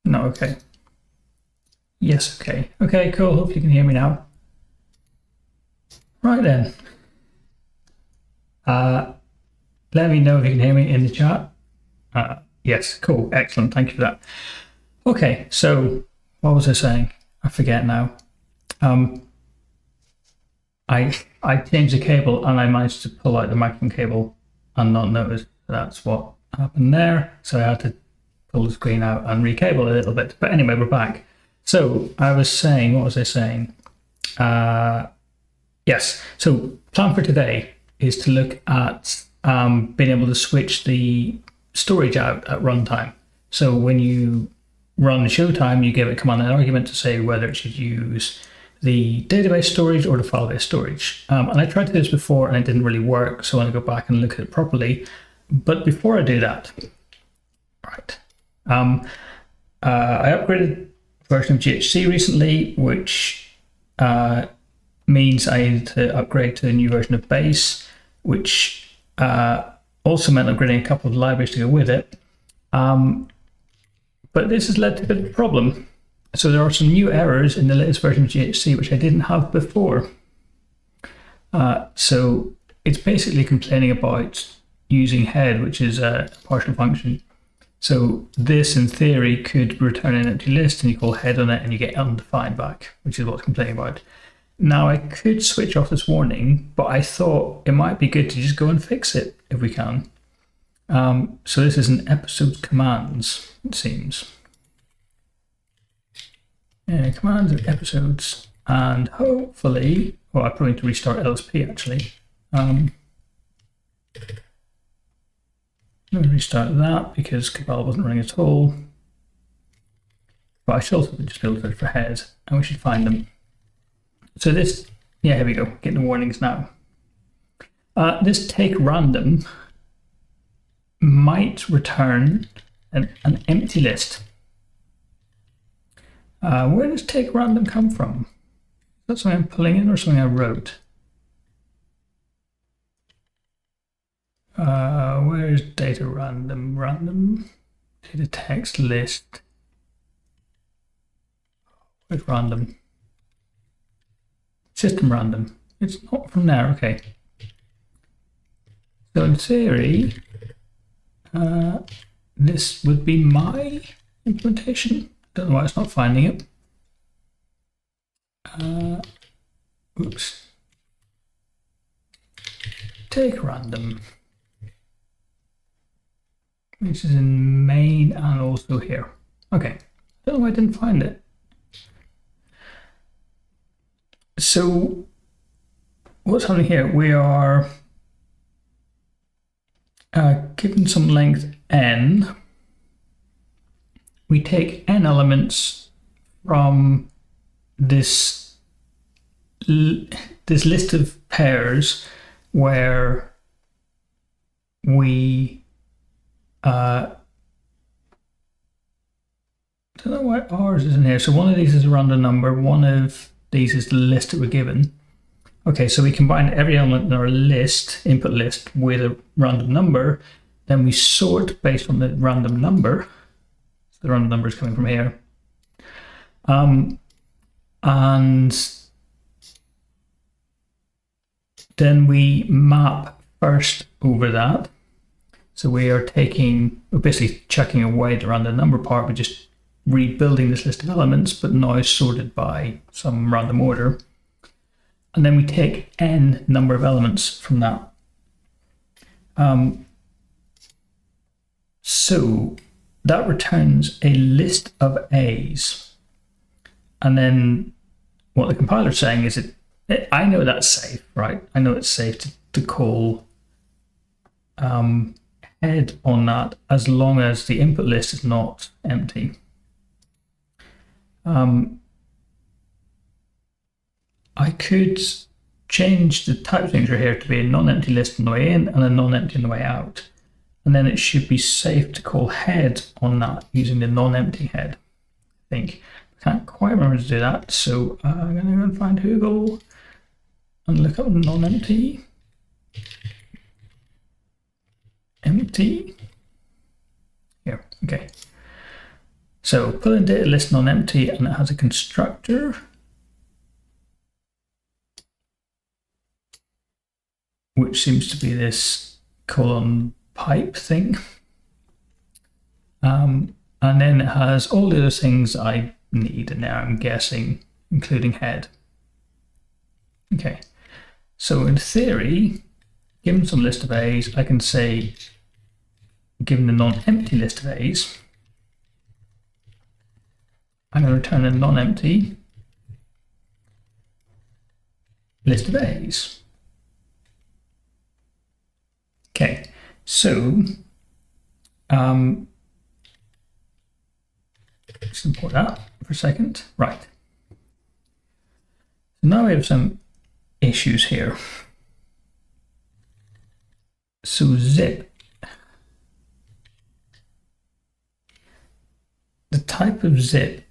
No, okay. Yes, okay. Okay, cool. Hope you can hear me now. Right then. Let me know if you can hear me in the chat. Yes, cool. Excellent. Thank you for that. Okay, so what was I saying? I forget now. I changed the cable and I managed to pull out the microphone cable and not notice that's what happened there. So I had to pull the screen out and recable a little bit. But anyway, we're back. So I was saying, what was I saying? Yes. So plan for today is to look at being able to switch the storage out at runtime. So when you run showtime, you give it command and argument to say whether it should use the database storage or the file-based storage. And I tried to do this before and it didn't really work, so I want to go back and look at it properly. But before I do that, right, I upgraded version of GHC recently, which means I need to upgrade to a new version of base, which also meant upgrading a couple of libraries to go with it. But this has led to a bit of a problem. So there are some new errors in the latest version of GHC which I didn't have before. So it's basically complaining about using head, which is a partial function. So this, in theory, could return an empty list, and you call head on it, and you get undefined back, which is what's complaining about. Now, I could switch off this warning, but I thought it might be good to just go and fix it if we can. So this is an episode commands, it seems. Commands and episodes, and hopefully, well, I probably need to restart LSP actually. Let me restart that because compile wasn't running at all. But I should also just be able to look for heads, and we should find them. So this, yeah, here we go, getting the warnings now. This take random might return an empty list. Where does take random come from? Is that something I'm pulling in or something I wrote? Where is data random? Random data text list. Where's random? System random. It's not from there. Okay. So in theory, this would be my implementation. Don't know why it's not finding it. Oops. Take random. Which is in main and also here. Okay. Don't know why I didn't find it. So what's happening here? We are given some length n. We take n elements from this list of pairs where we don't know why ours is in here. So one of these is a random number, one of these is the list that we're given. Okay, so we combine every element in our list, input list, with a random number, then we sort based on the random number. So the random number is coming from here. And then we map first over that. So we are we're basically chucking away the random number part, we're just rebuilding this list of elements, but now sorted by some random order. And then we take n number of elements from that. So that returns a list of A's. And then what the compiler is saying is I know that's safe, right? I know it's safe to call head on that as long as the input list is not empty. I could change the type signature here to be a non-empty list on the way in and a non-empty on the way out. And then it should be safe to call head on that using the non-empty head, I think. I can't quite remember to do that, so I'm going to go and find Google and look up non-empty. Empty. Here, okay. So pull in data list non-empty, and it has a constructor which seems to be this colon pipe thing. And then it has all the other things I need, and now I'm guessing, including head. Okay, so in theory, given some list of A's, I can say, given the non-empty list of A's, I'm going to return a non-empty list of A's. Okay, so let's import that for a second. Right. So now we have some issues here. So zip. The type of zip.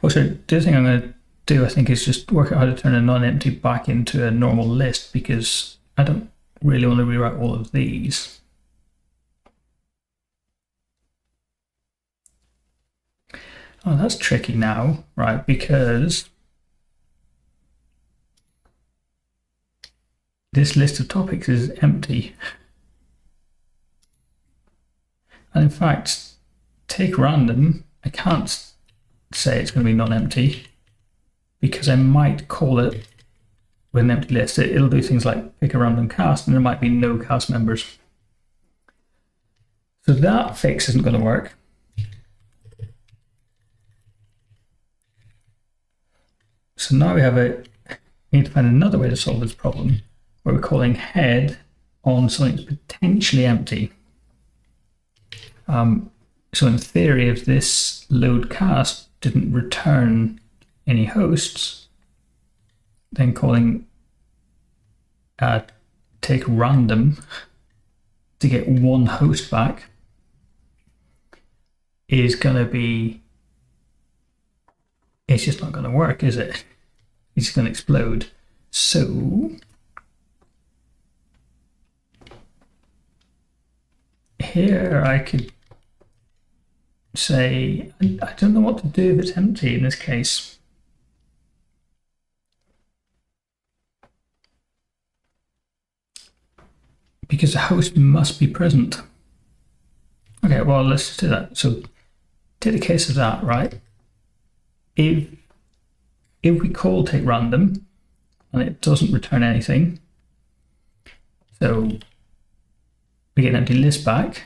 Also, the other thing I'm going to do, I think, is just work out how to turn a non-empty back into a normal list, because I don't really want to rewrite all of these. Oh, that's tricky now, right? Because this list of topics is empty. And in fact, take random, I can't say it's going to be non-empty because I might call it with an empty list. It'll do things like pick a random cast, and there might be no cast members. So that fix isn't going to work. So now we need to find another way to solve this problem, where we're calling head on something that's potentially empty. So in theory, if this load cast didn't return any hosts, then calling take random to get one host back is going to be, it's just not going to work, is it? It's going to explode. So here I could say, I don't know what to do if it's empty in this case. Because the host must be present. Okay, well, let's just do that. So take the case of that, right? If we call take random and it doesn't return anything, so we get an empty list back.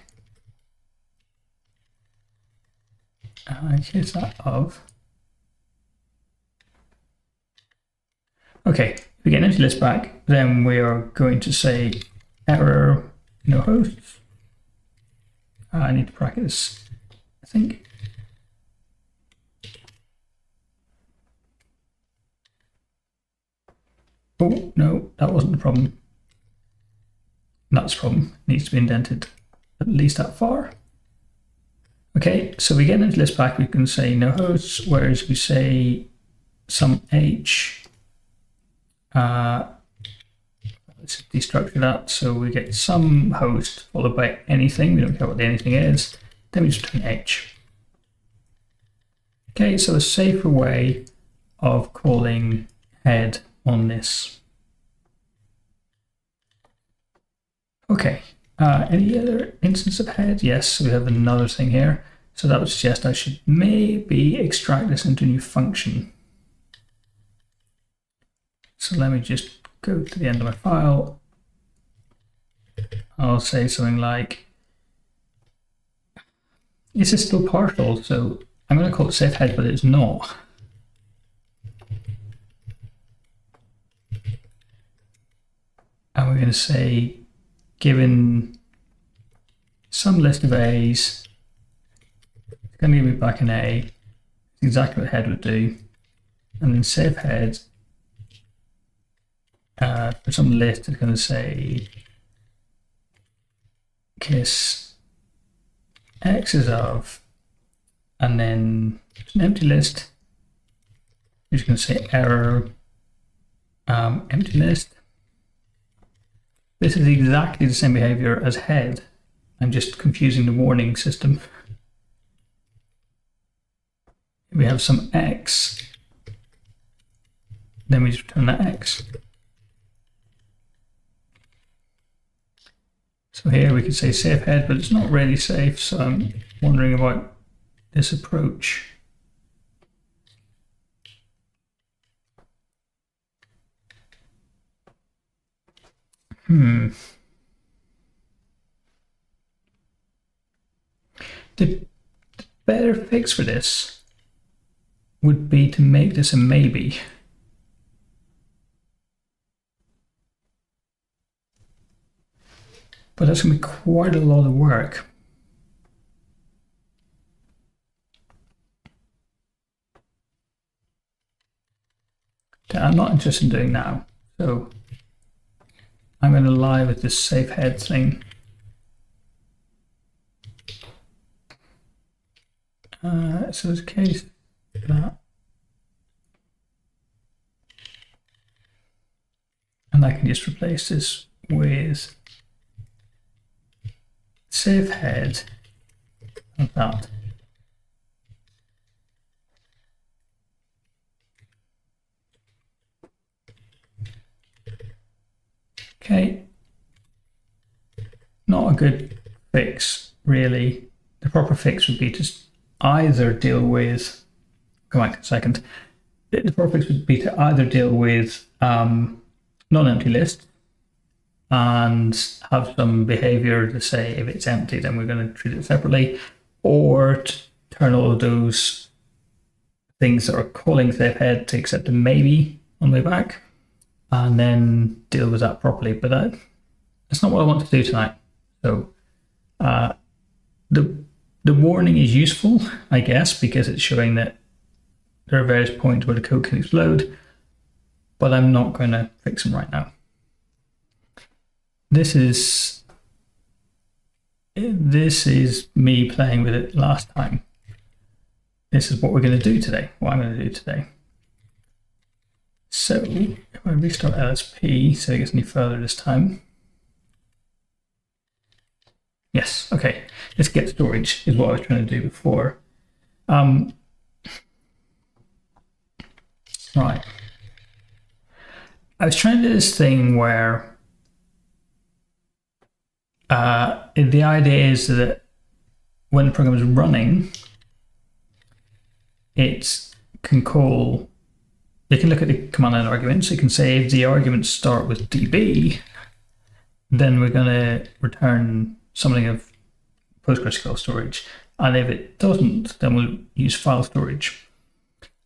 In case that of. Okay, if we get an empty list back, then we are going to say error no hosts. I need to practice, I think. Oh, no, that wasn't the problem. That's the problem. It needs to be indented at least that far. Okay, so we get an empty list back, we can say no hosts, whereas we say some h. Let's destructure that, so we get some host followed by anything. We don't care what the anything is. Then we just return h. Okay, so a safer way of calling head on this. Okay, any other instance of head? Yes, so we have another thing here. So that would suggest I should maybe extract this into a new function. So let me just go to the end of my file. I'll say something like, this is still partial, so I'm going to call it save head, but it's not. And we're going to say, given some list of A's, it's going to give me back an A, exactly what head would do, and then save head. For some list, it's going to say kiss x is of, and then an empty list. It's going to say error empty list. This is exactly the same behavior as head. I'm just confusing the warning system. we have some X, then we just return that X. So here we could say safe head, but it's not really safe, so I'm wondering about this approach. The better fix for this would be to make this a maybe. But that's going to be quite a lot of work. That I'm not interested in doing now. So I'm going to lie with this safe head thing. So there's a case for that. And I can just replace this with safe head like that. Okay. Not a good fix, really. The proper fix would be to either deal with, come back a second, the proper fix would be to either deal with non-empty list and have some behavior to say if it's empty, then we're going to treat it separately, or to turn all of those things that are calling safe head to accept a maybe on the way back, and then deal with that properly. But that's not what I want to do tonight. So the warning is useful, I guess, because it's showing that there are various points where the code can explode, but I'm not going to fix them right now. This is me playing with it last time. This is what we're going to do today, what I'm going to do today. So if I restart LSP, so it gets any further this time. Yes, okay, let's get storage is what I was trying to do before. Right. I was trying to do this thing where the idea is that when the program is running, it can call, you can look at the command line arguments. It can say if the arguments start with DB, then we're going to return something of PostgreSQL storage. And if it doesn't, then we'll use file storage.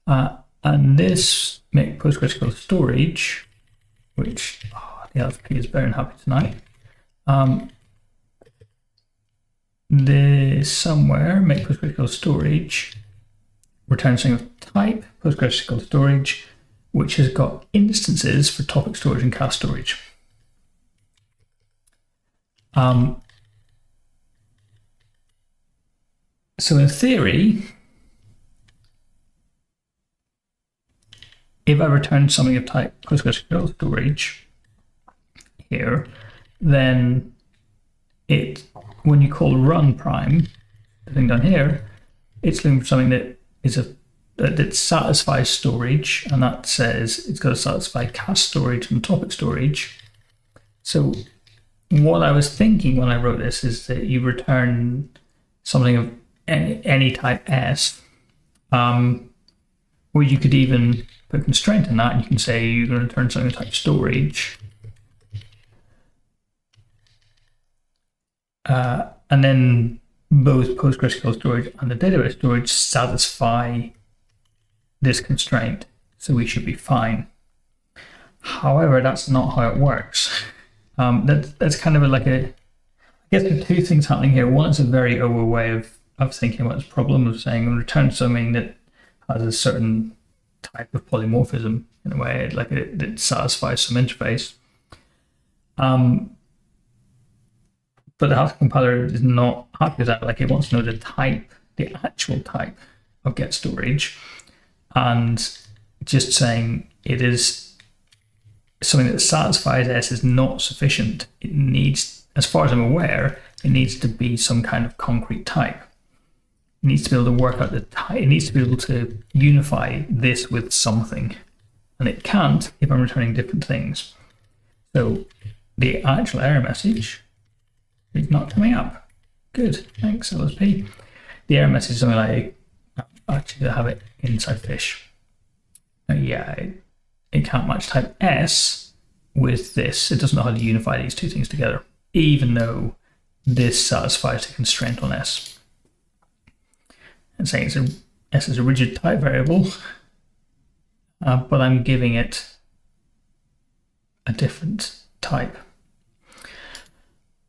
And this make PostgreSQL storage, which the LFP is very unhappy tonight. This somewhere make PostgreSQL storage, return something of type PostgreSQL storage, which has got instances for topic storage and cache storage. So in theory, if I return something of type PostgreSQL storage here, then when you call run prime, the thing down here, it's looking for something that is that satisfies storage, and that says it's got to satisfy cache storage and topic storage. So what I was thinking when I wrote this is that you return something of any type S, or you could even put a constraint in that, and you can say you're going to return something of type storage. And then both PostgreSQL storage and the database storage satisfy this constraint, so we should be fine. However, that's not how it works. That's kind of like I guess there are two things happening here. One is a very over way of thinking about this problem of saying I'm return something that has a certain type of polymorphism in a way, like it satisfies some interface. But the Haskell compiler is not happy with that. Like it wants to know the type, the actual type of get storage, and just saying it is something that satisfies S is not sufficient. It needs, as far as I'm aware, it needs to be some kind of concrete type. It needs to be able to work out the type. It needs to be able to unify this with something. And it can't if I'm returning different things. So the actual error message is not coming up. Good, thanks LSP. The error message is something like, actually I have it inside fish. Yeah, it can't match type S with this. It doesn't know how to unify these two things together, even though this satisfies the constraint on S. And saying S is a rigid type variable, but I'm giving it a different type.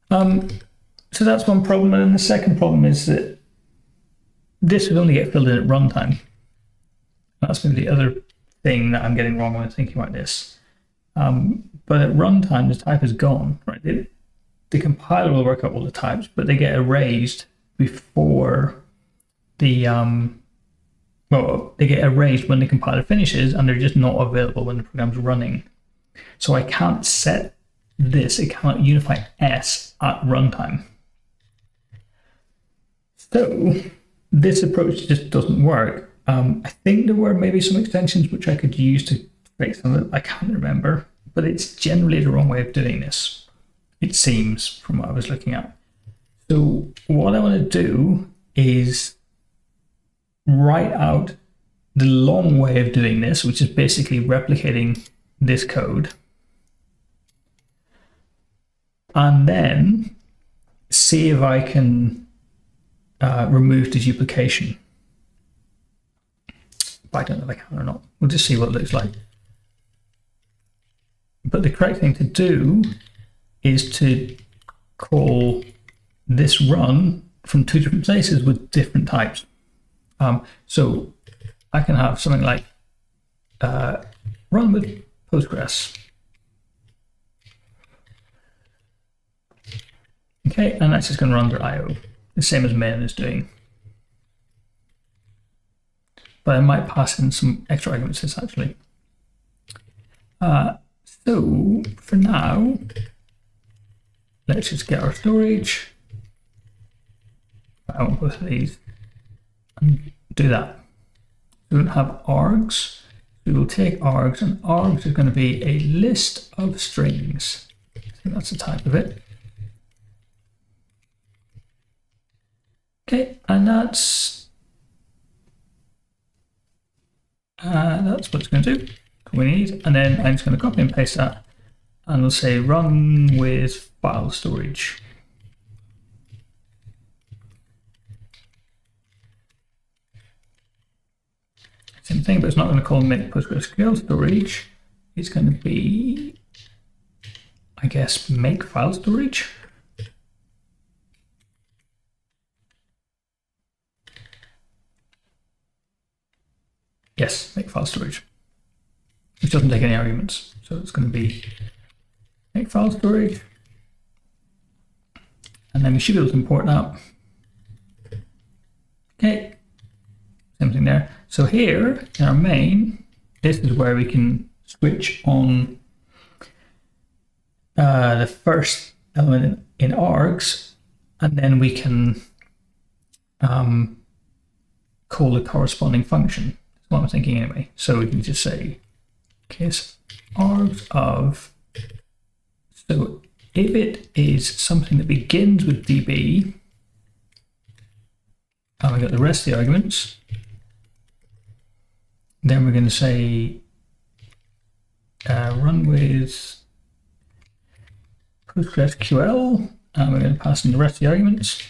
So that's one problem. And then the second problem is that this would only get filled in at runtime. That's maybe the other thing that I'm getting wrong when I'm thinking about this. But at runtime, the type is gone, right? The compiler will work out all the types, but they get erased before the, well, they get erased when the compiler finishes, and they're just not available when the program's running. So I can't set this, it cannot unify S at runtime. So this approach just doesn't work. I think there were maybe some extensions which I could use to fix some of it. I can't remember, but it's generally the wrong way of doing this, it seems, from what I was looking at. So what I want to do is write out the long way of doing this, which is basically replicating this code, and then see if I can remove the duplication. But I don't know if I can or not. We'll just see what it looks like. But the correct thing to do is to call this run from two different places with different types. So I can have something like run with Postgres. Okay, and that's just going to run under IO, the same as main is doing. But I might pass in some extra arguments to this actually. So for now, let's just get our storage. I want both of these and do that. We don't have args. We will take args, and args is going to be a list of strings. So that's the type of it. Okay, and that's what it's going to do. We need, and then I'm just going to copy and paste that, and we'll say run with file storage. Same thing, but it's not going to call make postgresql storage. It's going to be, I guess, make file storage. Yes, make file storage, which doesn't take any arguments. So it's going to be make file storage. And then we should be able to import that. Okay, same thing there. So here in our main, this is where we can switch on the first element in args, and then we can call the corresponding function. That's what I'm thinking anyway. So we can just say case args of, so if it is something that begins with db, and we got the rest of the arguments, then we're going to say run with postgresql, and we're going to pass in the rest of the arguments.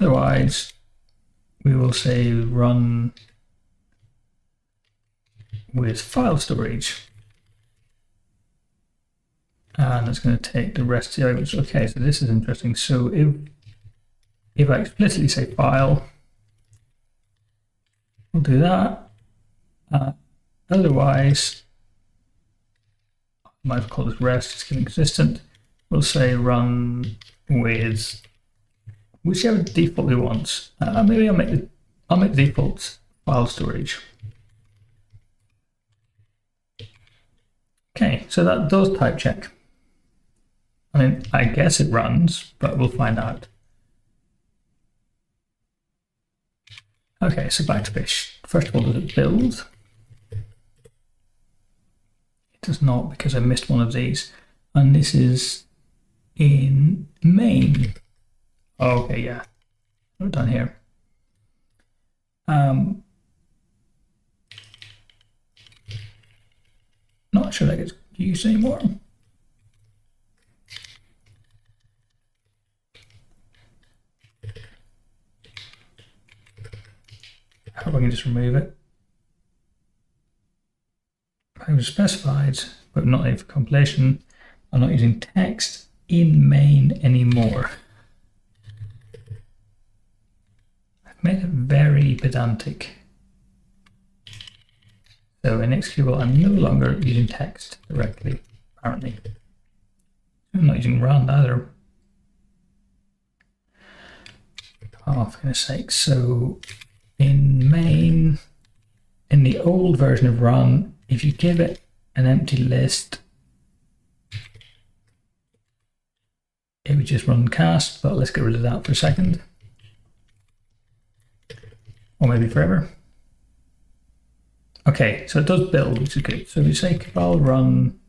Otherwise, we will say run with file storage, and it's going to take the rest of the arguments. Okay, so this is interesting. So if I explicitly say file, we'll do that. Otherwise, I might call this rest, it's inconsistent. We'll say run with whichever default we want. Maybe I'll make the default file storage. Okay, so that does type check. I mean, I guess it runs, but we'll find out. Okay, so back to fish. First of all, does it build? It does not, because I missed one of these. And this is in main. Okay, yeah. We're done here. Not sure that gets used anymore. I hope I can just remove it. I was specified, but not needed for compilation. I'm not using text in main anymore. I've made it very pedantic. So in executable, I'm no longer using text directly, apparently. I'm not using run either. Oh, for goodness sake. So in main, in the old version of run, if you give it an empty list, it would just run cast, but let's get rid of that for a second. Or maybe forever. Okay, so it does build, which is good. So we say compile run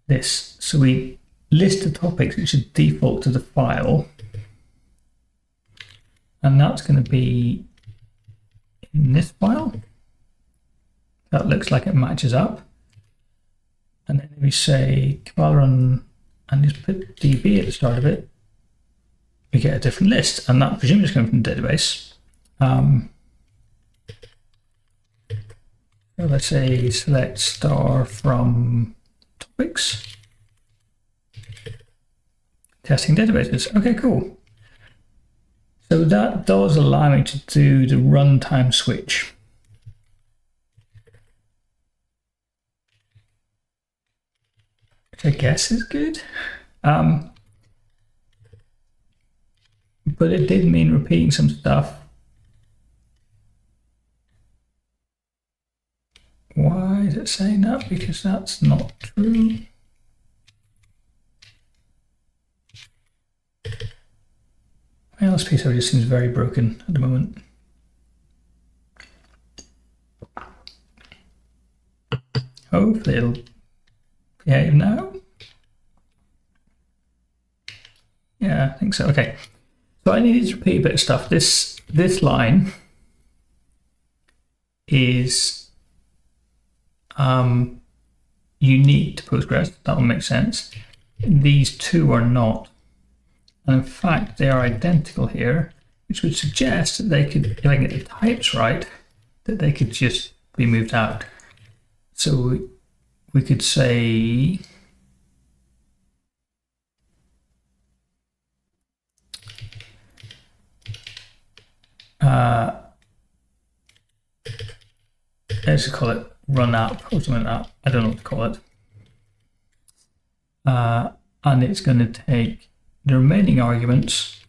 this. So we list the topics which should default to the file. And that's going to be in this file. That looks like it matches up. And then we say compile run and just put db at the start of it. We get a different list, and that presumably is coming from the database. So let's say select star from topics. Testing databases. Okay, cool. So that does allow me to do the runtime switch. Which I guess is good. But it did mean repeating some stuff. Why is it saying that? Because that's not true. My LSP server just seems very broken at the moment. Hopefully it'll behave now. Yeah, I think so. Okay. So I needed to repeat a bit of stuff. This line is unique to Postgres. That will make sense. These two are not. And in fact, they are identical here, which would suggest that they could, if I can get the types right, that they could just be moved out. So we could say let's just call it run app or something like that. I don't know what to call it. And it's going to take the remaining arguments,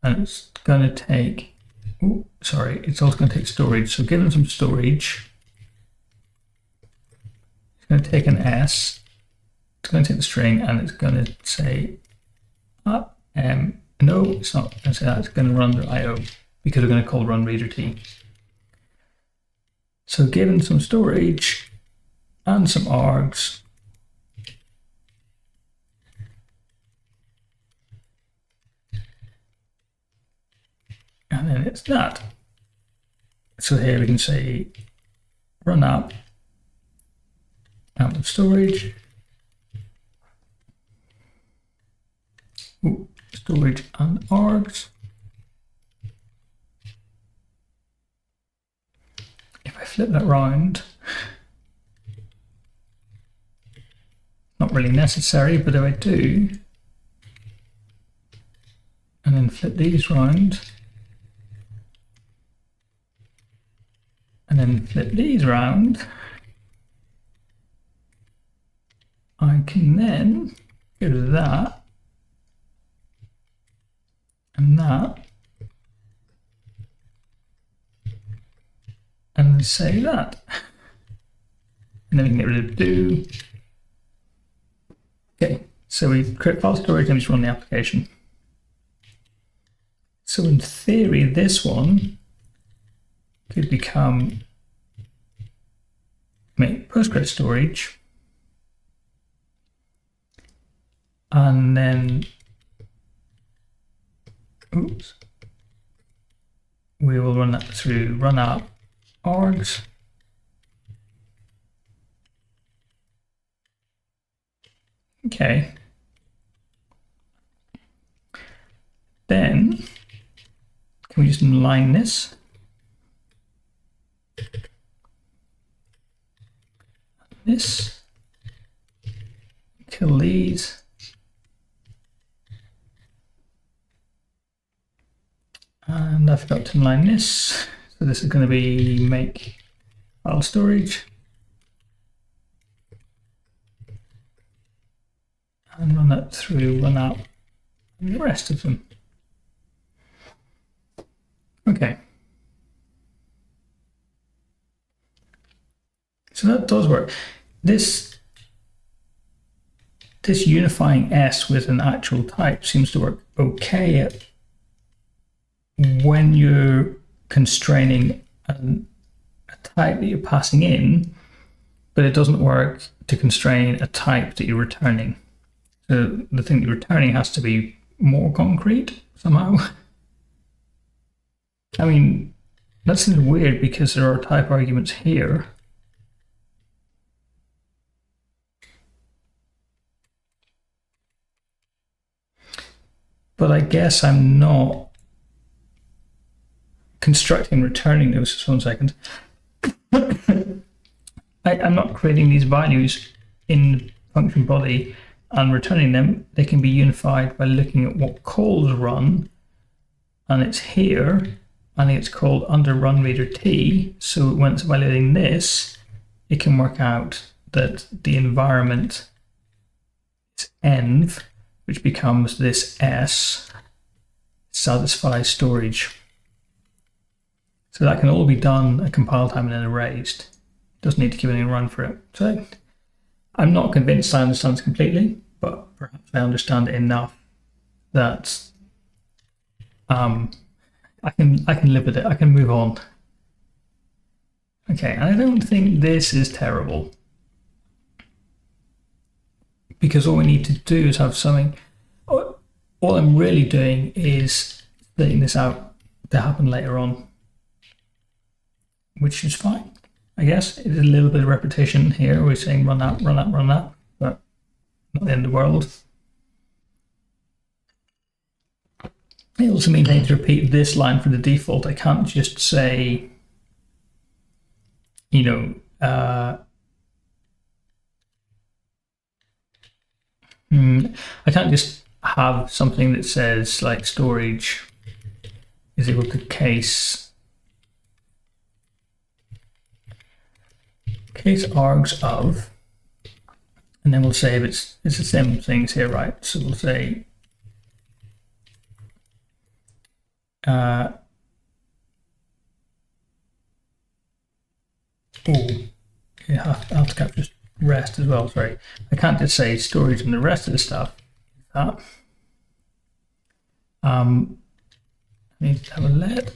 and it's going to take, it's also going to take storage. So given some storage, it's going to take an S, it's going to take the string, and it's going to say, no, it's not going to say that, it's going to run the IO, because we're going to call run reader T. So given some storage and some args, and then it's that. So here we can say run app, out of storage, storage and args. If I flip that round, not really necessary, but if I do, and then flip these round, and then flip these round, I can then go to that and that, and say that. And then we can get rid of do. Okay, so we create file storage and we just run the application. So in theory, this one could become make Postgres storage, and then oops, we will run that through run app args. Okay. Then can we just inline this? This, kill these, and I forgot to inline this. So this is going to be make file storage, and run that through run app and the rest of them. Okay. So that does work. This unifying S with an actual type seems to work okay when you're constraining a type that you're passing in, but it doesn't work to constrain a type that you're returning. So the thing that you're returning has to be more concrete somehow. I mean, that seems weird because there are type arguments here. But I guess I'm not constructing and returning those. Just 1 second. I'm not creating these values in function body and returning them. They can be unified by looking at what calls run, and it's here, and it's called under run reader T. So when it's evaluating this, it can work out that the environment is env, which becomes this S, satisfies storage. So that can all be done at compile time and then erased. It doesn't need to give any run for it. So I'm not convinced I understand this completely, but perhaps I understand it enough that I can live with it. I can move on. Okay, and I don't think this is terrible, because all we need to do is have something. All I'm really doing is letting this out to happen later on, which is fine, I guess. It is a little bit of repetition here. We're saying run that, run that, run that, but not the end of the world. I also means I need to repeat this line for the default. I can't just say, you know, I can't just have something that says like storage is equal to case args of, and then we'll say if it's the same things here, right? So we'll say I have to capture rest as well. Sorry, I can't just say storage and the rest of the stuff. That I need to have a let,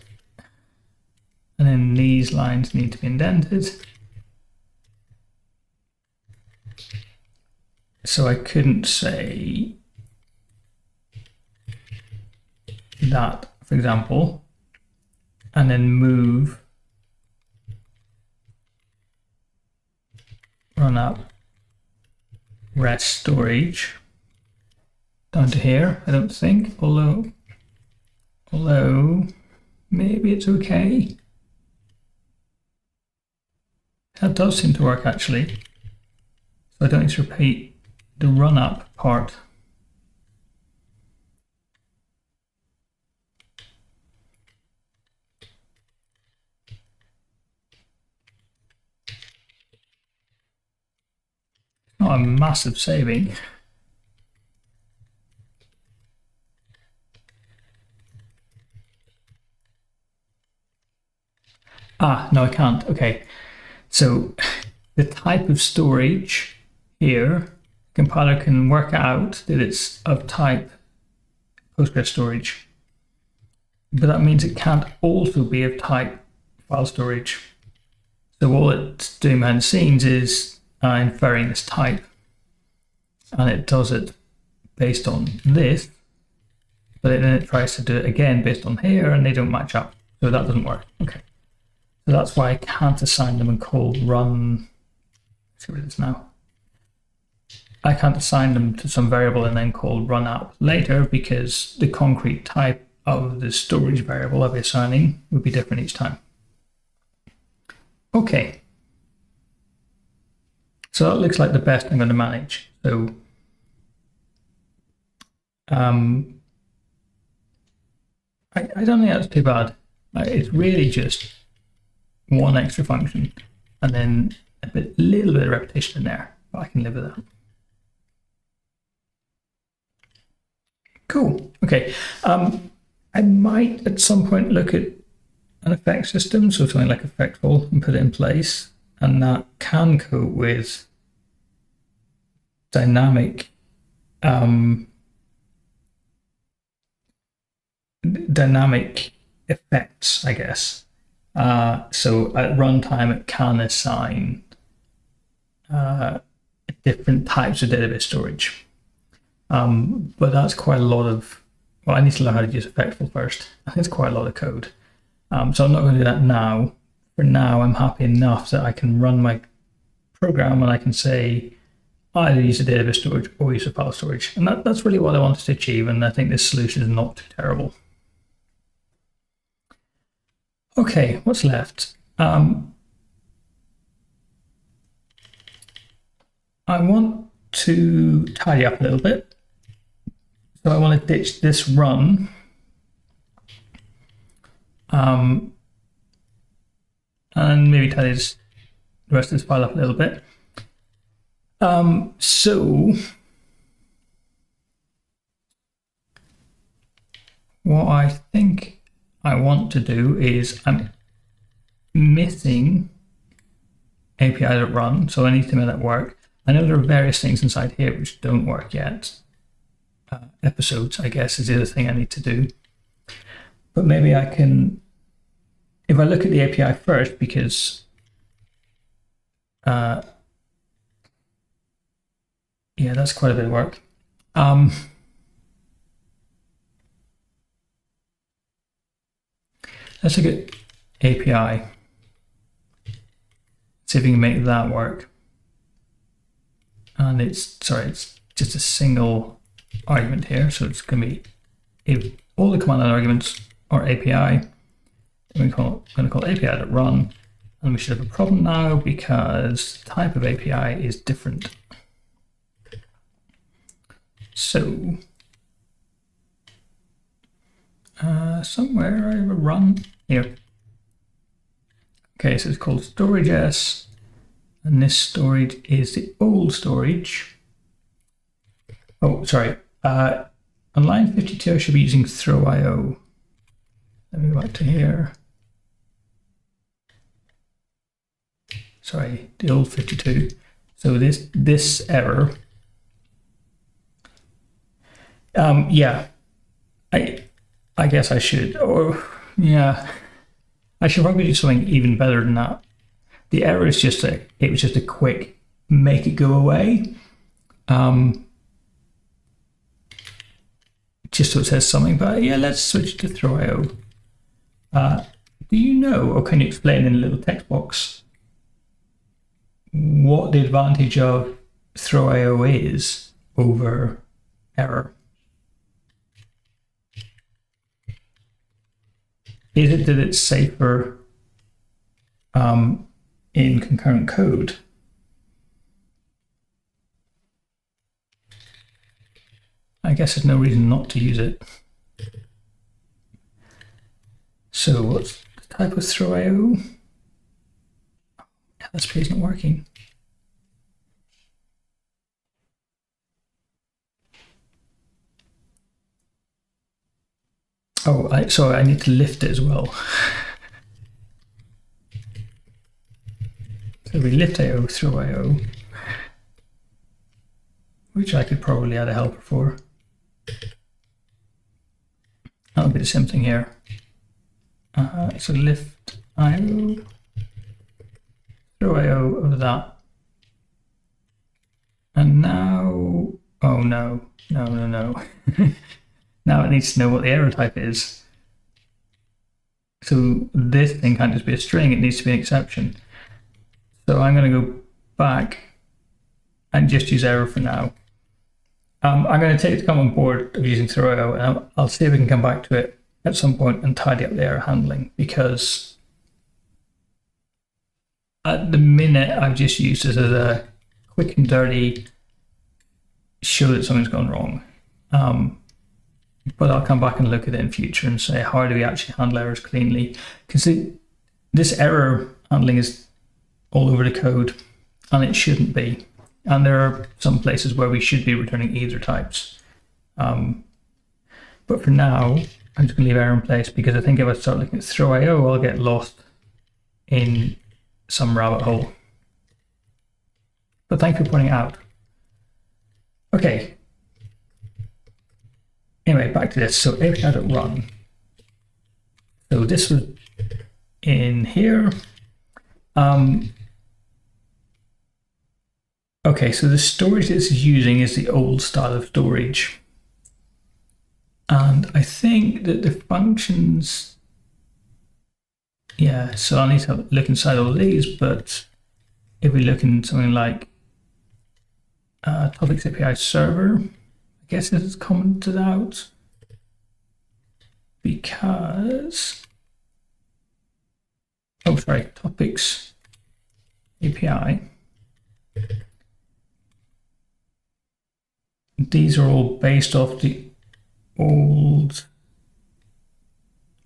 and then these lines need to be indented. So I couldn't say that, for example, and then move run up rest storage down to here, I don't think, although maybe it's okay. That does seem to work actually. So I don't need to repeat the run up part. Not a massive saving. No, I can't. Okay. So the type of storage here, compiler can work out that it's of type Postgres storage. but that means it can't also be of type file storage. So all it's doing behind the scenes is inferring this type, and it does it based on this, but then it tries to do it again based on here, and they don't match up. So that doesn't work. Okay. So that's why I can't assign them and call run. Let's see what it is now. I can't assign them to some variable and then call run out later, because the concrete type of the storage variable I'll be assigning would be different each time. Okay. So that looks like the best I'm going to manage. So I don't think that's too bad. It's really just one extra function and then a little bit of repetition in there, but I can live with that. Cool. Okay. I might at some point look at an effect system, so something like effectful, and put it in place, and that can cope with dynamic effects, I guess. So at runtime, it can assign different types of database storage. But that's quite a lot of, well, I need to learn how to use effectful first. I think it's quite a lot of code. So I'm not going to do that now. For now, I'm happy enough that I can run my program and I can say either use a database storage or use a file storage. And that's really what I wanted to achieve, and I think this solution is not too terrible. Okay, what's left? I want to tidy up a little bit. So I want to ditch this run. And maybe tidy the rest of this file up a little bit. So what I think I want to do is I'm missing API.run, so I need to make that work. I know there are various things inside here which don't work yet. Episodes, I guess, is the other thing I need to do. But maybe I can, if I look at the API first, because yeah, that's quite a bit of work. Let's look at API. See if we can make that work. And it's just a single argument here. So it's going to be, if all the command line arguments are API, then we're going to call API.run. And we should have a problem now because the type of API is different. So somewhere I have a run here. Okay, so it's called storage.s, and this storage is the old storage. Oh, sorry. On line 52, I should be using throw.io. Let me go back to here. Sorry, the old 52. So this error. Yeah, I guess I should, or yeah, I should probably do something even better than that. The error is just it was just a quick make it go away. Just so it says something, but yeah, let's switch to throw.io. Do you know, or can you explain in a little text box what the advantage of throw.io is over error? Is it that it's safer in concurrent code? I guess there's no reason not to use it. So what's the type of throw.io? LSP isn't working. Oh, sorry, I need to lift it as well. So we lift IO through IO, which I could probably add a helper for. That'll be the same thing here. So lift IO, throw IO over that. And now, oh no. Now it needs to know what the error type is. So this thing can't just be a string, it needs to be an exception. So I'm going to go back and just use error for now. I'm going to take the common board of using throw and I'll see if we can come back to it at some point and tidy up the error handling, because at the minute I've just used this as a quick and dirty show that something's gone wrong. But I'll come back and look at it in future and say, how do we actually handle errors cleanly? Because this error handling is all over the code, and it shouldn't be. And there are some places where we should be returning either types. But for now, I'm just going to leave error in place, because I think if I start looking at throw IO, I'll get lost in some rabbit hole. But thank you for pointing it out. Okay. Anyway, back to this. So API.run. So this was in here. Okay, so the storage this is using is the old style of storage. And I think that the functions, yeah, so I need to look inside all of these, but if we look in something like topics API server, I guess this is commented out because, oh sorry, topics API. These are all based off the old,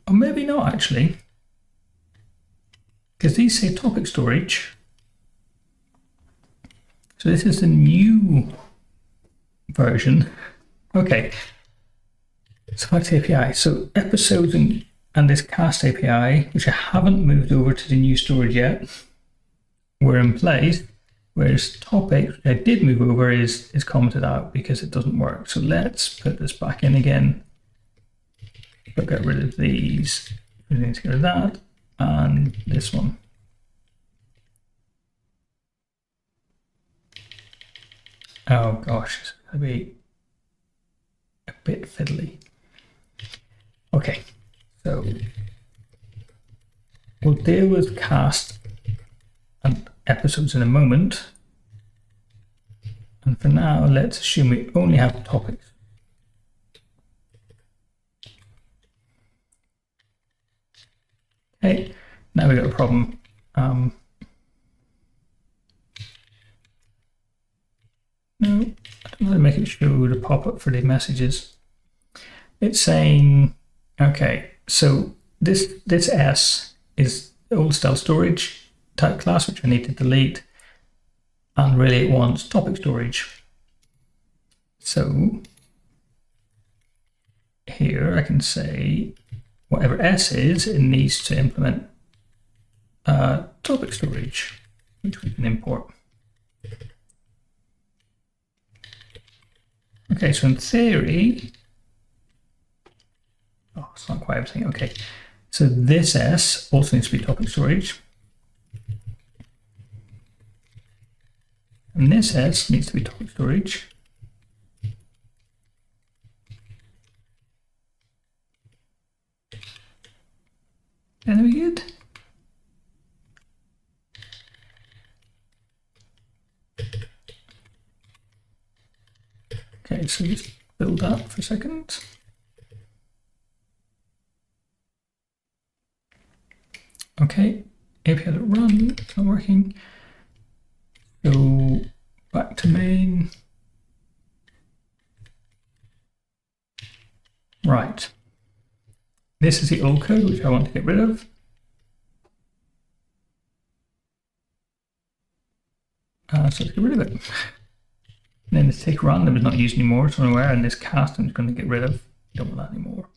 or maybe not actually, because these say topic storage. So this is the new version. Okay, so back to API. So episodes and this cast API, which I haven't moved over to the new storage yet, were in place, whereas topics, which I did move over, is commented out because it doesn't work. So let's put this back in again. But get rid of these. We need to get rid of that and this one. Oh gosh, it's going to be a bit fiddly. Okay, so we'll deal with cast and episodes in a moment. And for now, let's assume we only have topics. Okay, now we've got a problem. No, I don't know how to make it show the pop-up for the messages. It's saying, okay, so this S is the old style storage type class, which I need to delete, and really it wants topic storage. So here I can say whatever S is, it needs to implement topic storage, which we can import. Okay, so in theory, oh, it's not quite everything. Okay, so this S also needs to be topic storage. And this S needs to be topic storage. And are we good? Okay, so just build that for a second. Okay, API.run, it's not working. So back to main. Right. This is the old code, which I want to get rid of. So let's get rid of it. And then this take random is not used anymore, so I'm aware, and this cast I'm just going to get rid of. Don't want that anymore.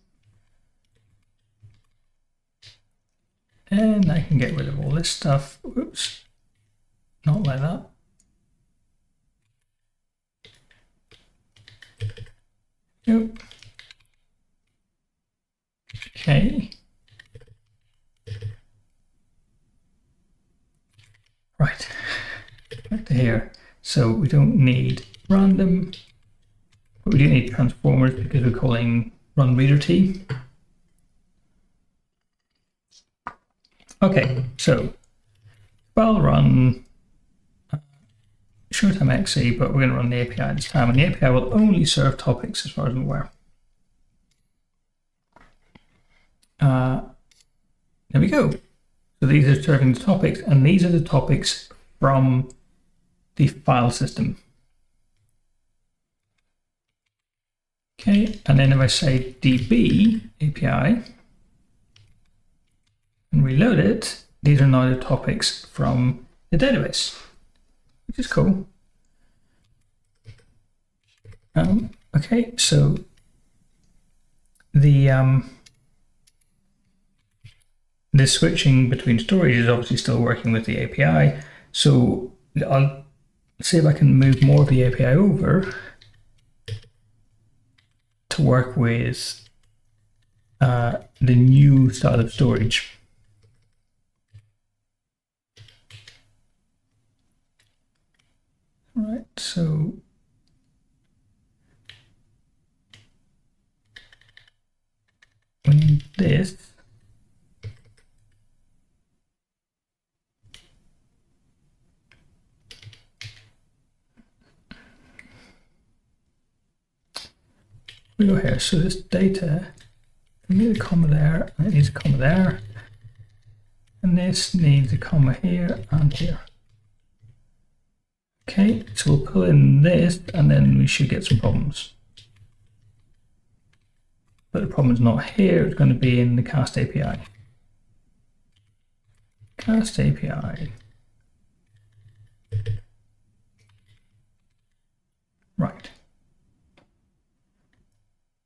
And I can get rid of all this stuff. Oops. Not like that. Nope. Okay. to here. So we don't need random, but we do need transformers because we're calling run reader t. Okay, so I'll run showtime XC, but we're going to run the API this time, and the API will only serve topics as far as I'm aware. There we go. So these are serving the topics, and these are the topics from the file system. Okay, and then if I say db API and reload it, these are now the topics from the database, which is cool. Okay, so the switching between storage is obviously still working with the API. So I'll see if I can move more of the API over to work with the new style of storage. All right, so we need this. We go here, so this data, we need a comma there, and it needs a comma there, and this needs a comma here and here. Okay, so we'll pull in this, and then we should get some problems. But the problem is not here, it's going to be in the cast API. Cast API. Right.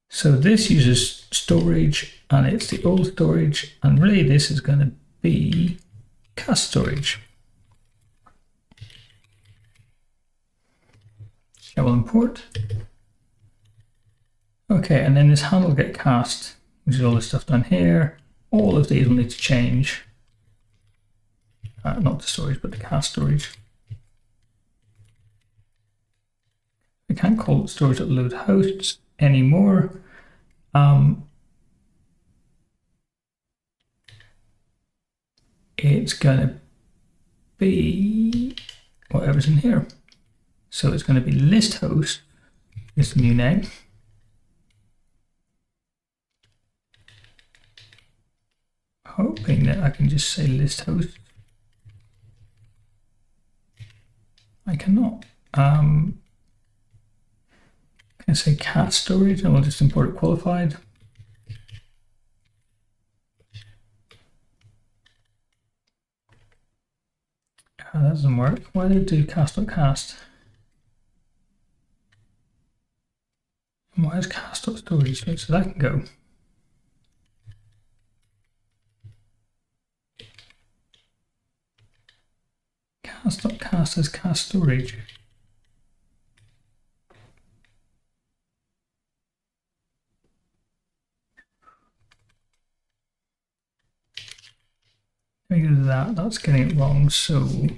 So this uses storage, and it's the old storage, and really this is going to be cast storage. I will import. Okay, and then this handle get cast, which is all this stuff down here. All of these will need to change. Not the storage, but the cast storage. We can't call it storage.load hosts anymore. It's going to be whatever's in here. So it's going to be list host is the new name. Hoping that I can just say list host. I cannot. Can I say cat storage, and we'll just import it qualified. That doesn't work. Why did it do cast.cast? Why is cast.storage? So that can go. Cast.cast is cast storage. Let me do that. That's getting it wrong. So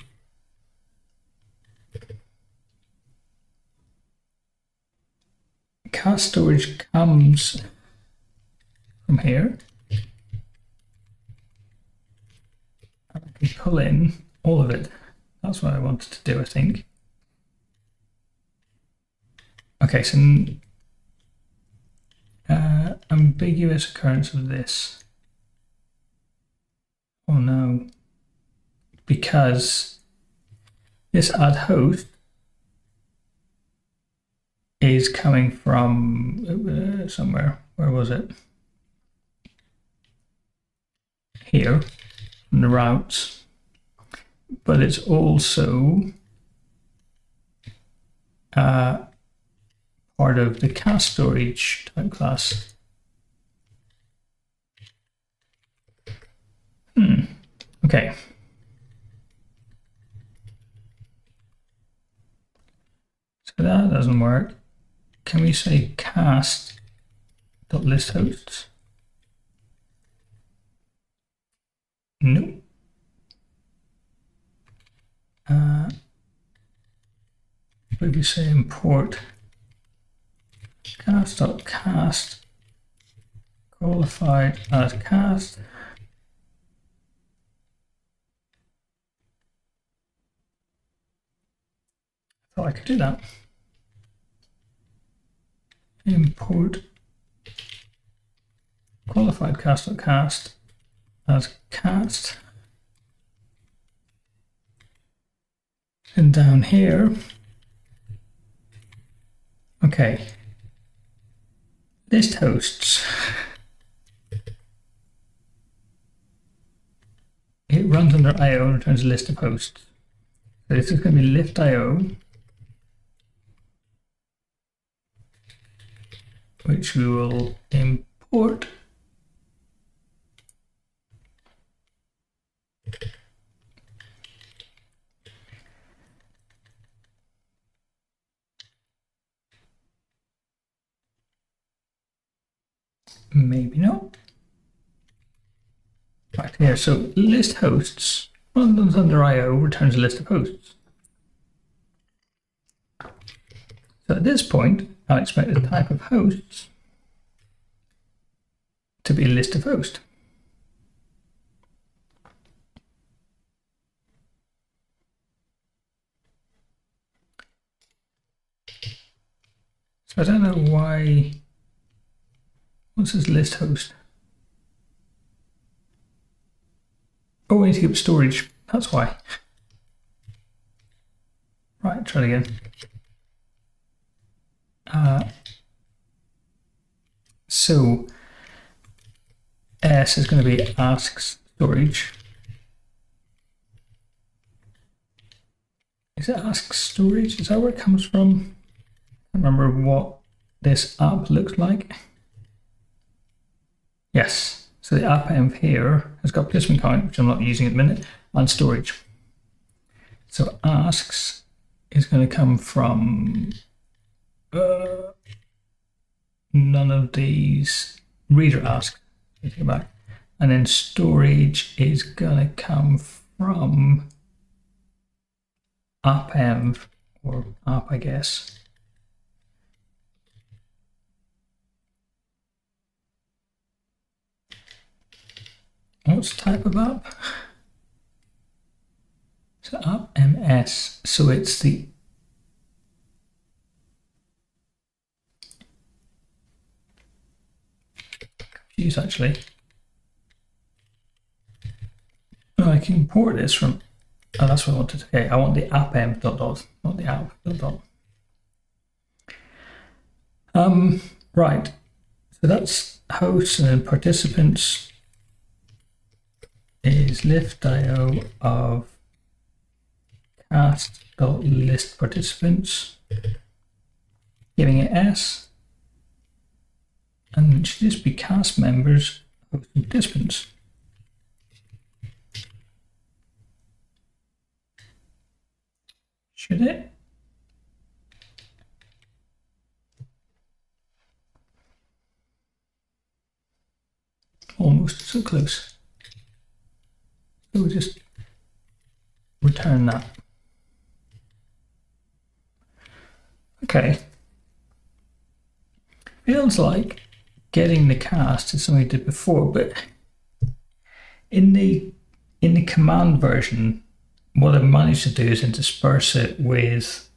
cast storage comes from here. And I can pull in all of it. That's what I wanted to do, I think. Okay, so ambiguous occurrence of this. Oh no, because this add host is coming from somewhere. Where was it? Here, from the routes, but it's also part of the cast storage type class. Okay. So that doesn't work. Can we say cast.listHosts? No. If you say import cast.cast qualified as cast, I thought I could do that. Import qualified cast.cast as cast. And down here, okay, list hosts. It runs under IO and returns a list of hosts. So this is going to be lift IO, which we will import. Maybe not. Right here, so list hosts runs under IO, returns a list of hosts. So at this point, I expect the type of hosts to be a list of hosts. So I don't know why. What's this list host? Oh, we need to give storage. That's why. Right, try it again. So S is going to be ask storage. Is it ask storage? Is that where it comes from? I can't remember what this app looks like. Yes. So the app here has got participant count, which I'm not using at the minute, and storage. So asks is going to come from none of these. Reader asks, take it back. And then storage is going to come from app or app, I guess. What's the type of app? So app ms. So it's the confused actually. Oh, I can import this from. Oh, that's what I wanted. Okay, I want the app dot, not the app dot. Right. So that's hosts, and then participants is lift.io of cast.list participants, giving it S, and it should just be cast members, hosts, and participants. Should it? Almost so close. So we'll just return that. Okay. Feels like getting the cast is something we did before, but in the command version, what I've managed to do is intersperse it with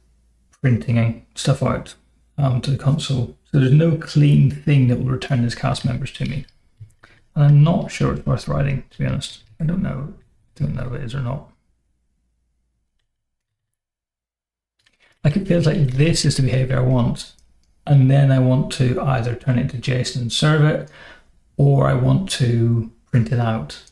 printing and stuff out to the console. So there's no clean thing that will return as cast members to me. And I'm not sure it's worth writing, to be honest. I don't know if it is or not. Like, it feels like this is the behavior I want, and then I want to either turn it into JSON and serve it, or I want to print it out.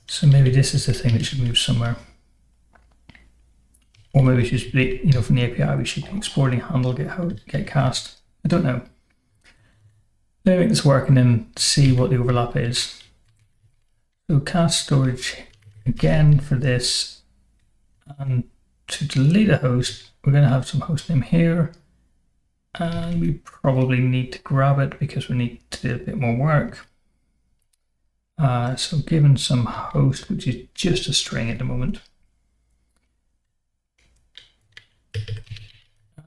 So maybe this is the thing that should move somewhere. Or maybe it should be, from the API, we should be exporting handle get cast. I don't know. Let me make this work and then see what the overlap is. So cast storage again for this, and to delete a host, we're going to have some host name here, and we probably need to grab it because we need to do a bit more work. So given some host, which is just a string at the moment.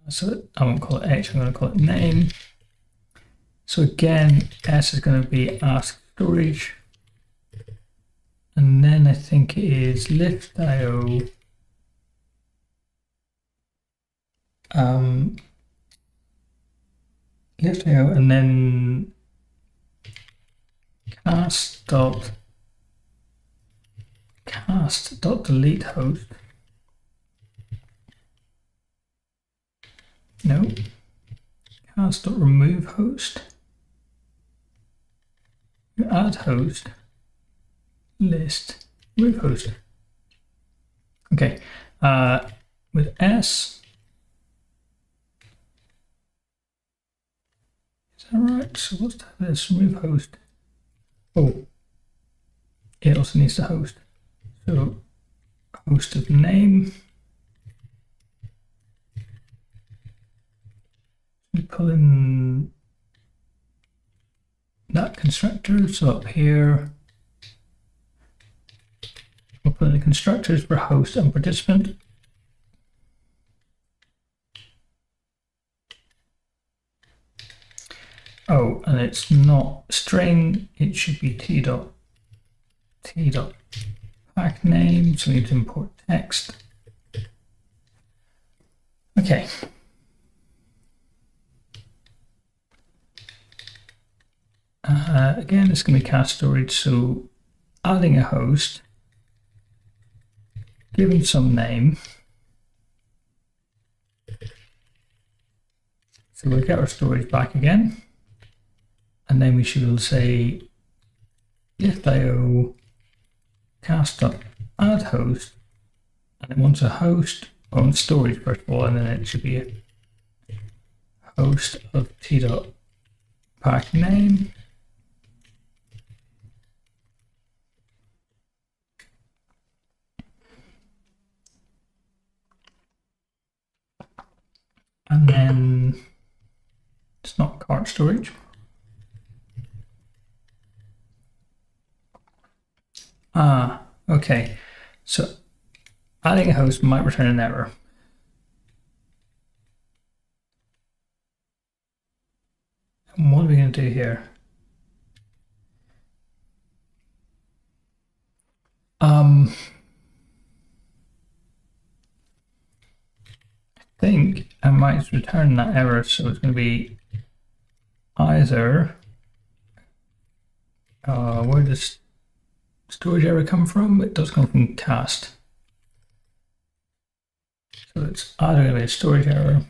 So I won't call it H, I'm going to call it name. So again, S is going to be ask storage. And then I think it is lift.io. Lift.io, and then cast.delete host. No. Cast.remove host. Add host. List. Remove host. Okay. With S. Is that right? So what's this? Remove host. Oh. It also needs to host. So host of name. We pull in that constructor. So up here, we'll put in the constructors for host and participant. Oh, and it's not string, it should be t.pack name, so we need to import text. Okay. Again, it's going to be cast storage, so adding a host, giving some name. So we'll get our storage back again. And then we should be able to say lift.io cast.add host, and it wants a host on storage first of all, and then it should be a host of t.pack name. And then it's not cart storage. Okay. So adding a host might return an error. And what are we going to do here? I think I might return that error, so it's going to be either where does storage error come from? It does come from cast. So it's either going to be a storage error,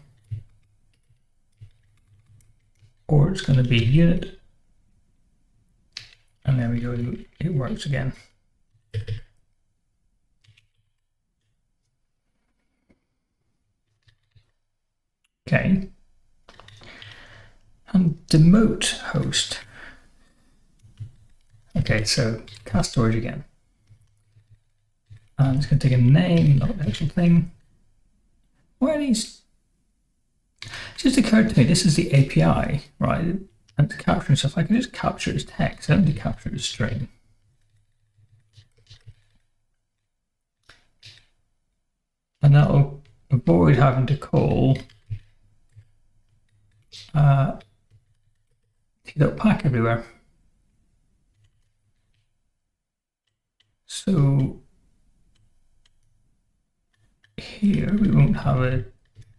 or it's going to be unit. And there we go, it works again. Okay. And demote host. Okay, so cast storage again. And it's going to take a name, not the actual thing. Why are these? It just occurred to me, this is the API, right? And to capture stuff, I can just capture it as text. I don't need to capture it as string. And that'll avoid having to call t.pack everywhere. So here we won't have a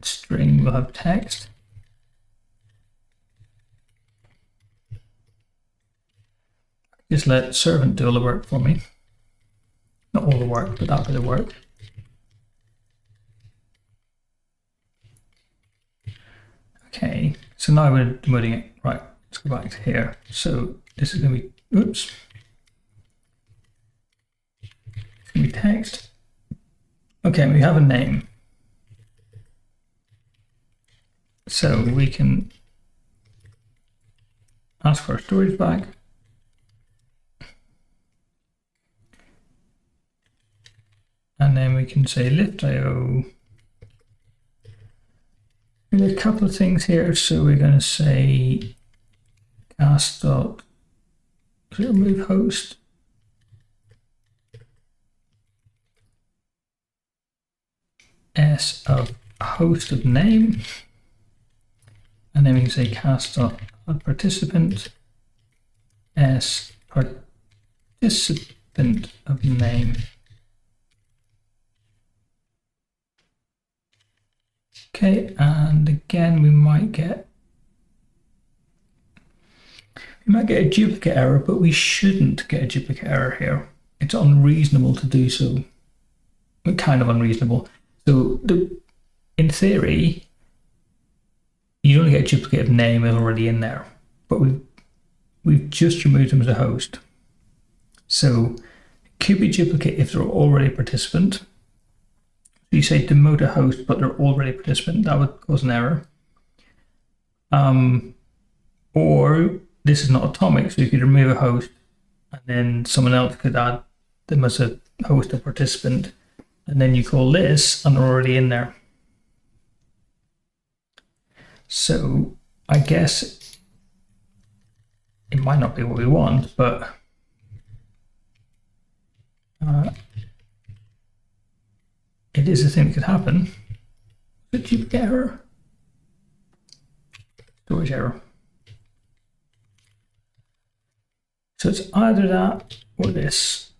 string, we'll have text. Just let servant do all the work for me. Not all the work, but that bit of work. Okay, so now we're demoting it. Right, let's go back to here. So this is going to be, oops. It's going to be text. Okay, we have a name. So we can ask for our storage back. And then we can say lift.io. There's a couple of things here, so we're going to say cast.remove host. s of host of name, and then we can say cast.addParticipant s participant of name. Okay, and again we might get a duplicate error, but we shouldn't get a duplicate error here. It's unreasonable to do so. Kind of unreasonable. So in theory, you only get a duplicate of name is already in there, but we've just removed them as a host. So it could be duplicate if they're already a participant. You say demote a host, but they're already a participant. That would cause an error. Or this is not atomic, so you could remove a host, and then someone else could add them as a host or participant, and then you call this, and they're already in there. So I guess it might not be what we want, but it is a thing that could happen. Did you get error? Storage error. So it's either that or this.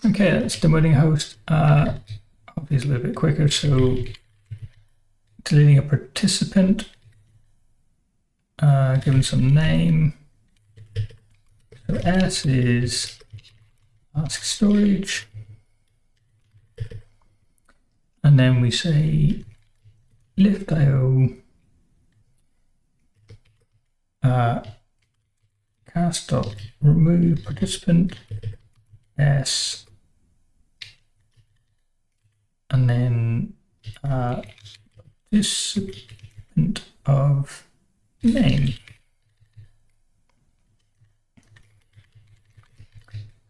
Okay, that's demoting host. Obviously a little bit quicker, so deleting a participant, giving some name. So S is ask storage. And then we say lift.io cast.remove participant S, and then participant of name.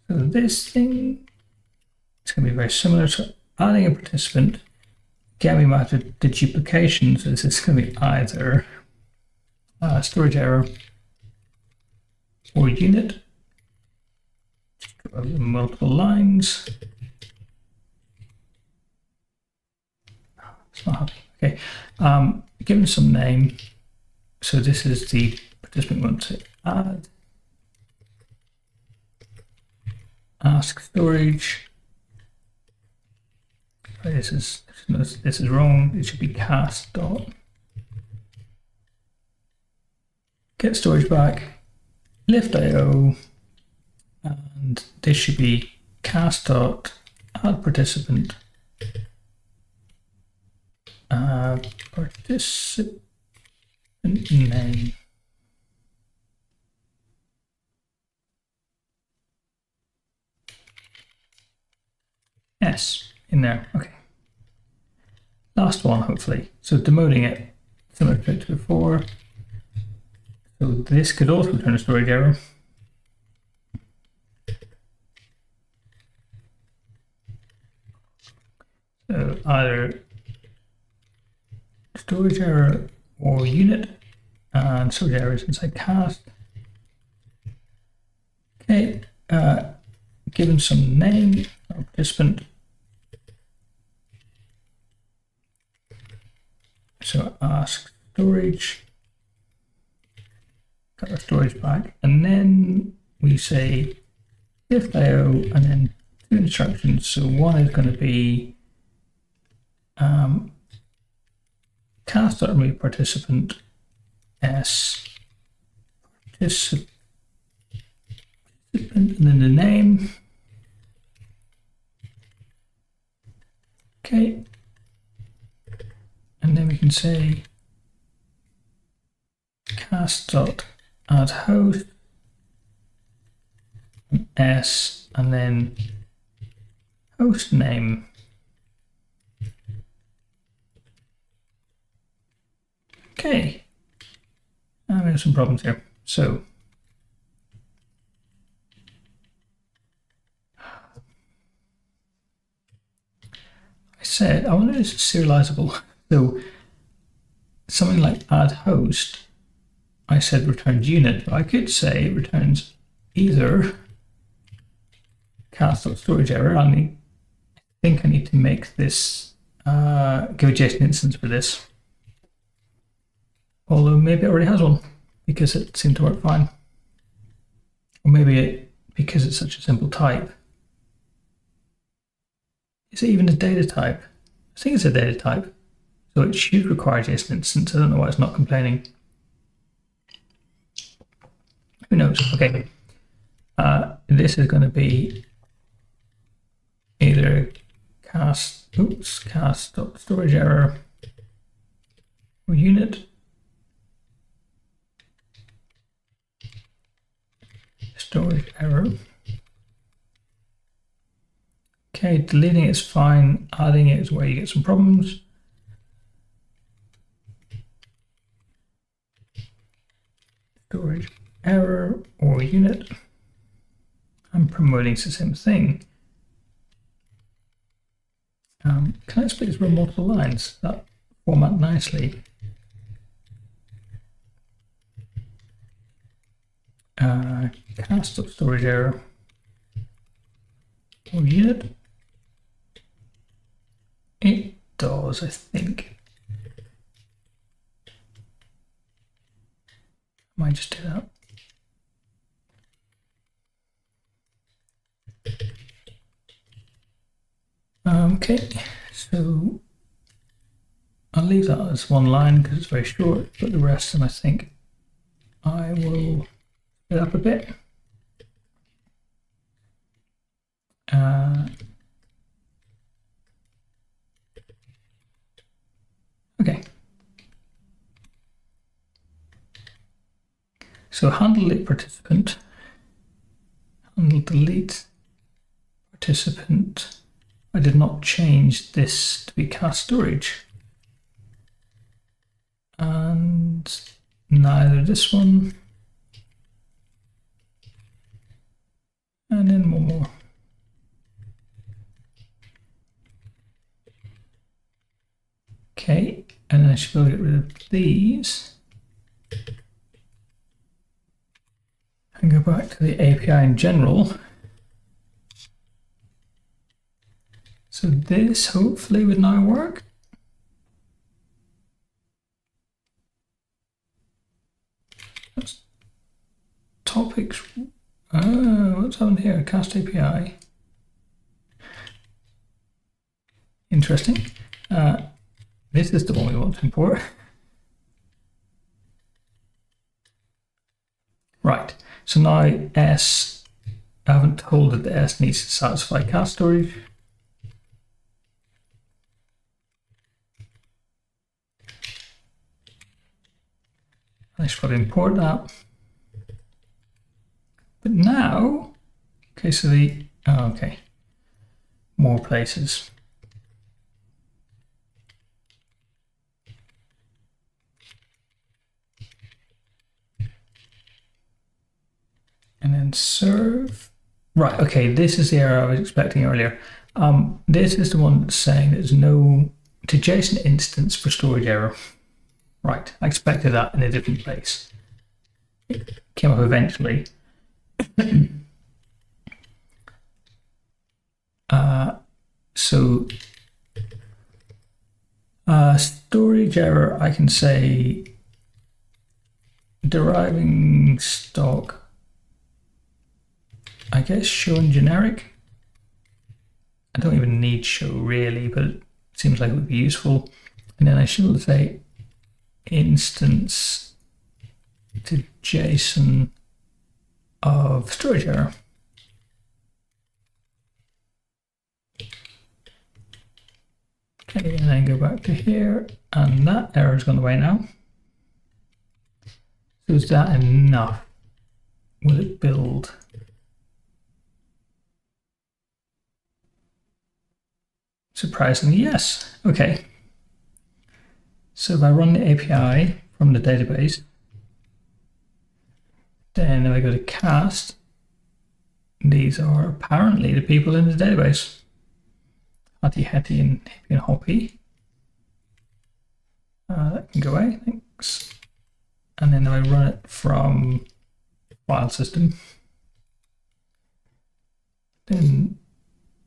So this thing, it's going to be very similar. So adding a participant, again we might have the duplication, so this is going to be either storage error or unit. Multiple lines. It's not happy. Okay. Given some name. So this is the participant we want to add. Ask storage. This is wrong. It should be cast dot get storage back. Lift.io. And this should be cast.addParticipant participant name. S in there. Okay. Last one, hopefully. So demoting it, similar to before. So this could also return a storage error. So either storage error or unit, and storage error is inside cast. Okay, given some name, or participant. So ask storage, got our storage back, and then we say if.io, and then two instructions. So one is going to be cast.remove participant S participant, and then the name. Okay, and then we can say cast.addHost S, and then host name. Okay, and we have some problems here. So I said I wonder if it's serializable. So something like add host, I said returns unit, but I could say it returns either cast.storage error. I think I need to make this, give a JSON instance for this. Although maybe it already has one because it seemed to work fine. Or maybe because it's such a simple type. Is it even a data type? I think it's a data type. So it should require JSON instance. I don't know why it's not complaining. Who knows? Okay. This is going to be either cast.storage error or unit. Storage error. Okay, deleting it is fine. Adding it is where you get some problems. Storage error or unit. I'm promoting the same thing. Can I split this with multiple lines? That format nicely. Cast.storage error or unit. It does, I think. I might just do that. Okay, so I'll leave that as one line because it's very short, but the rest of them I think I will split up a bit. Okay. So handle delete participant, handle delete participant. I did not change this to be cast storage. And neither this one. And then one more. Okay, and then I should be able to get rid of these. And go back to the API in general. So this hopefully would now work. That's topics. What's happened here? Cast API. Interesting. This is the one we want to import. Right. So now S, I haven't told that the S needs to satisfy cast storage. I should probably import that. But now, okay, so okay, more places. And then serve. Right, okay, this is the error I was expecting earlier. This is the one that's saying there's no to JSON instance for storage error. Right, I expected that in a different place. It came up eventually. Storage error, I can say deriving stock, I guess show in generic. I don't even need show really, but it seems like it would be useful. And then I should say instance to JSON of storage error. Okay, and then go back to here, and that error has gone away now. So is that enough? Will it build? Surprisingly, yes. Okay. So if I run the API from the database, then if I go to cast, these are apparently the people in the database. Hattie, Hetty, and Hippie and Hoppy. That can go away, thanks. And then if I run it from file system, then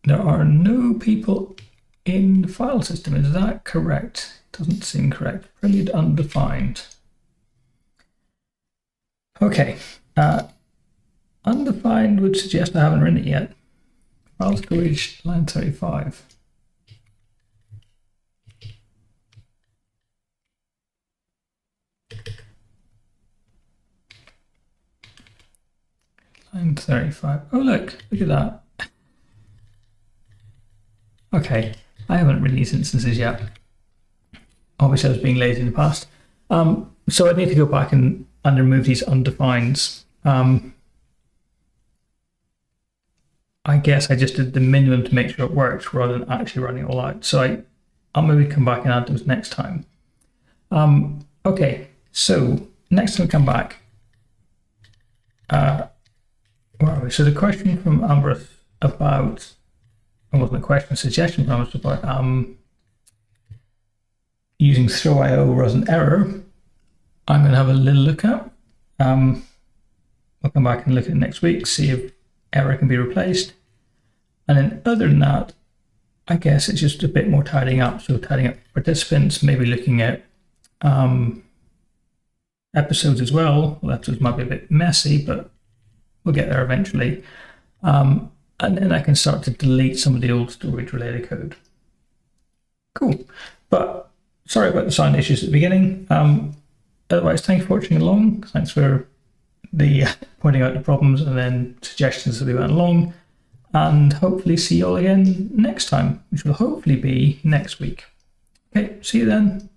there are no people in the file system. Is that correct? Doesn't seem correct. Prelude undefined. Okay. Undefined would suggest I haven't written it yet. File storage, line 35. Line 35. Oh, look at that. Okay, I haven't written these instances yet. Obviously, I was being lazy in the past. So I need to go back and remove these undefineds. I guess I just did the minimum to make sure it works rather than actually running it all out. So I'll maybe come back and add those next time. Okay, so next time we come back, where are we? So the question from Ambrose about, it wasn't a question, a suggestion from Ambrose about using throw.io was an error. I'm going to have a little look at. I'll come back and look at it next week, see if error can be replaced. And then other than that, I guess it's just a bit more tidying up. So tidying up participants, maybe looking at episodes as well. Well, episodes might be a bit messy, but we'll get there eventually. And then I can start to delete some of the old storage related code. Cool. But sorry about the sound issues at the beginning. Otherwise, thanks for watching along. Thanks for the pointing out the problems and then suggestions as we went along. And hopefully see you all again next time, which will hopefully be next week. Okay, see you then.